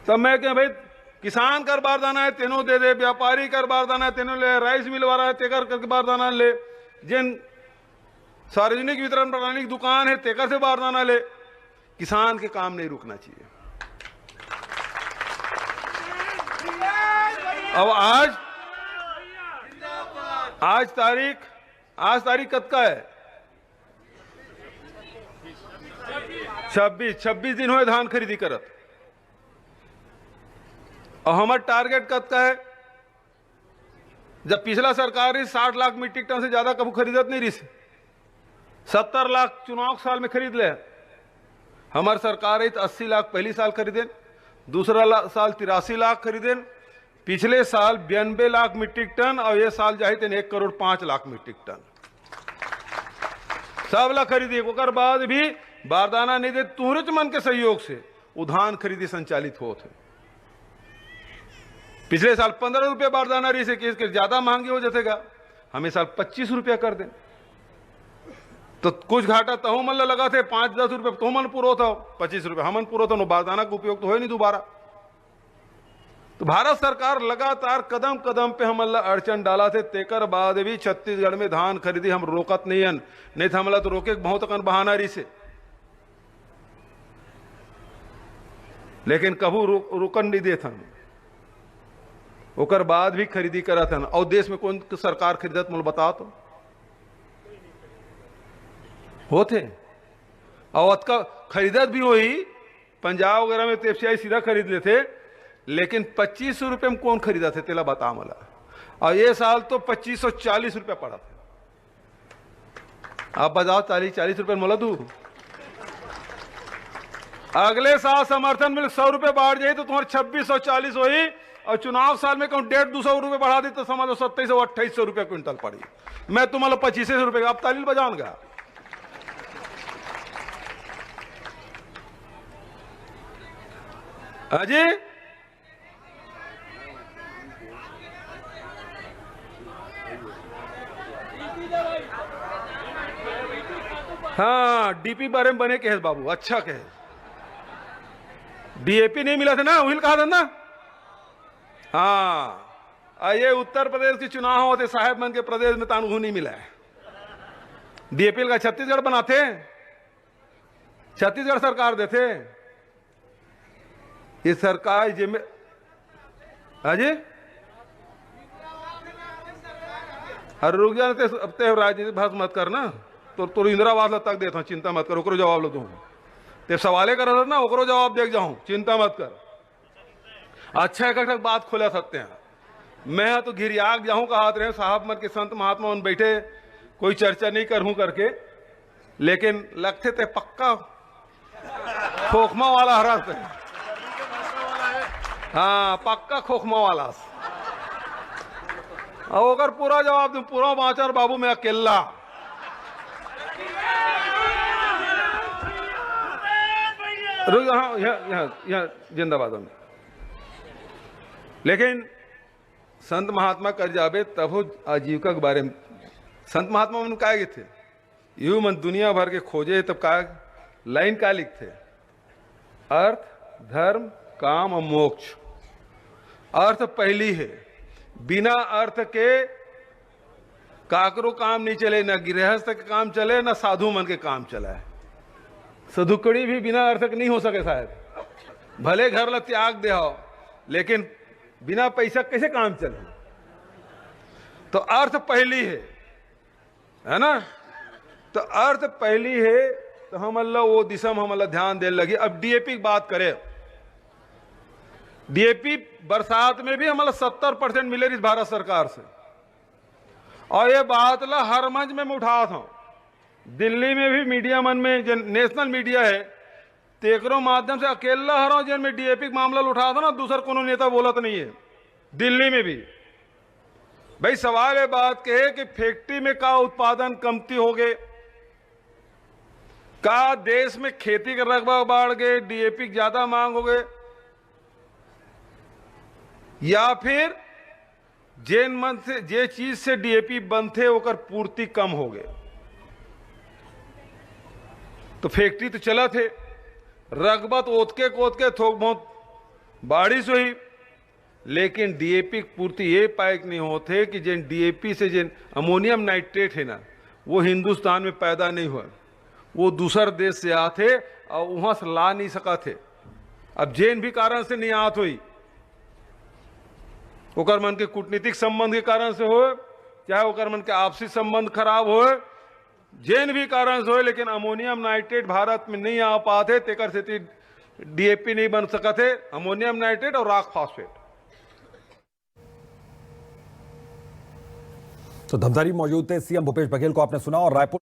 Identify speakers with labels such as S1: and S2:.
S1: तब मैं क्या भाई किसान कर बारदाना है तेनो दे दे, व्यापारी कर बारदाना है तेनो ले, राइस मिल वाला है तेकर कर बारदाना ले, जिन सार्वजनिक वितरण प्रणाली की दुकान है तेकर से बारदाना ले। किसान के काम नहीं रुकना चाहिए। अब आज तारीख कद का है? 26 दिन हुए धान खरीदी करत। और हमारा टारगेट कद का है? जब पिछला सरकार 60 लाख मीट्रिक टन से ज्यादा कभी खरीदत नहीं रही, 70 लाख चुनाव साल में खरीद ले। हमारी सरकार 80 लाख पहली साल खरीदे, दूसरा साल 83 लाख खरीदे, पिछले साल 92 लाख मीट्रिक टन, और ये साल जाए 1 करोड़ 5 लाख मीट्रिक टन सब ला खरीदी। ओकर बाद भी बारदाना नहीं दे, तुहरे मन के सहयोग से उधान खरीदी संचालित होते। पिछले साल 15 रुपये बारदाना रही से कि ज्यादा महंगी हो जाएगा, हमें साल 25 रुपया कर दें तो कुछ घाटा तहु मन लगा थे। 5-10 रुपये तो मन पूरा था, 25 रुपये हमन पूरा था, बारदाना का उपयोग तो हो नहीं दोबारा। तो भारत सरकार लगातार कदम कदम पे हमला अड़चन डाला थे, तेकर बाद भी छत्तीसगढ़ में धान खरीदी हम रोकत नहीं था। हमला तो रोके बहुत अकन बहाना रही से, लेकिन कभू रुकन नहीं देता। ओकर बाद भी खरीदी करा था। और देश में कौन सरकार खरीदत मुझे बता तो होते। और का खरीदत भी वही पंजाब वगैरह में तेपसियाई सीधा खरीद लेते, लेकिन 2500 रुपये में कौन खरीदा थे तेला बता मला। और ये साल तो 2540 रुपया पड़ा था। आप बताओ 40 रुपये मोला दू। अगले साल समर्थन मिल 100 रुपये बढ़ जाए तो तुम्हारे 2640 हुई, और चुनाव साल में कहूं 150-200 रुपये बढ़ा दी तो समझ लो 2700-2800 रुपये क्विंटल पड़ी। मैं तुम्हारा 2500 रुपये आप तालील बजाऊंगा। अजी हाँ, डीपी बारे में बने कहे बाबू, अच्छा कहे। डीएपी नहीं मिला था ना, वही कहा था ना। हाँ, ये उत्तर प्रदेश के चुनाव होते साहेबगंज के प्रदेश में तानू नहीं मिला है। डीएपी का छत्तीसगढ़ बनाते, छत्तीसगढ़ सरकार देते। ये सरकार जिम्मे अजय हर रुक जाते अब ते राजनीति भाषा मत करना। तो इंदिरावास तक देता हूँ, चिंता मत कर। ओकरो जवाब लो दूँ ते सवाले कर ना, ओकरो जवाब देख जाऊं, चिंता मत कर। अच्छा एक बात खोला सकते हैं। मैं तो घिरियाग जाऊं कहा रहे साहब मन के संत महात्मा उन बैठे, कोई चर्चा नहीं करूं करके, लेकिन लगते थे पक्का खोखमा वाला हरा थे। हाँ, पक्का खोखमा वाला। और अगर पूरा जवाब दूं, पूरा बाचार बाबू मैं अकेला। यहाँ जिंदाबाद में। लेकिन संत महात्मा कर जाबे तब हो आजीविका के बारे में। संत महात्मा मन क्या थे, यू मन दुनिया भर के खोजे, तब का लाइन का लिखते, अर्थ धर्म काम और मोक्ष। अर्थ पहली है, बिना अर्थ के काकरो काम नहीं चले, ना गृहस्थ के काम चले, ना साधु मन के काम चला है। सधुकड़ी भी बिना अर्थ के नहीं हो सके शायद। भले घर ला त्याग दे हो, लेकिन बिना पैसा कैसे काम चले। तो अर्थ पहली है ना। तो अर्थ पहली है, तो हम अल्लाह वो दिशा में हम अल्लाह ध्यान दे लगी। अब डीएपी की बात करें, डीएपी बरसात में भी हमारा 70% मिले इस भारत सरकार से। और ये बात ला हर मंच में मैं उठा था। दिल्ली में भी मीडिया मन में जो नेशनल मीडिया है, तेकरो माध्यम से अकेला हर जिन में डीएपी मामला उठा था ना, दूसरा कोनो नेता बोलत नहीं है। दिल्ली में भी भाई सवाल ये बात के है कि फैक्ट्री में का उत्पादन कमती हो गए, का देश में खेती का रकबा बढ़ गए, डीएपी ज्यादा मांग हो गए, या फिर जेन मन से जे चीज से डीएपी बनते ओकर पूर्ति कम हो गए। तो फैक्ट्री तो चला थे, रकबत ओतके थोक बहुत बारिश हुई, लेकिन डीएपी की पूर्ति ये पाइक नहीं होते कि जिन डीएपी से जिन अमोनियम नाइट्रेट है ना, वो हिंदुस्तान में पैदा नहीं हुआ, वो दूसर देश से आते और वहां से ला नहीं सका थे। अब जिन भी कारण से नहीं आत हुई, ओकर मन के कूटनीतिक संबंध के कारण से हो, चाहे ओकर मन के आपसी संबंध खराब हो, जिन भी कारण से हो, लेकिन अमोनियम नाइट्रेट भारत में नहीं आ पाते, तेकर से डीएपी नहीं बन सका थे, अमोनियम नाइट्रेट और रॉक फॉस्फेट।
S2: तो धमतरी मौजूद थे सीएम भूपेश बघेल को आपने सुना, और रायपुर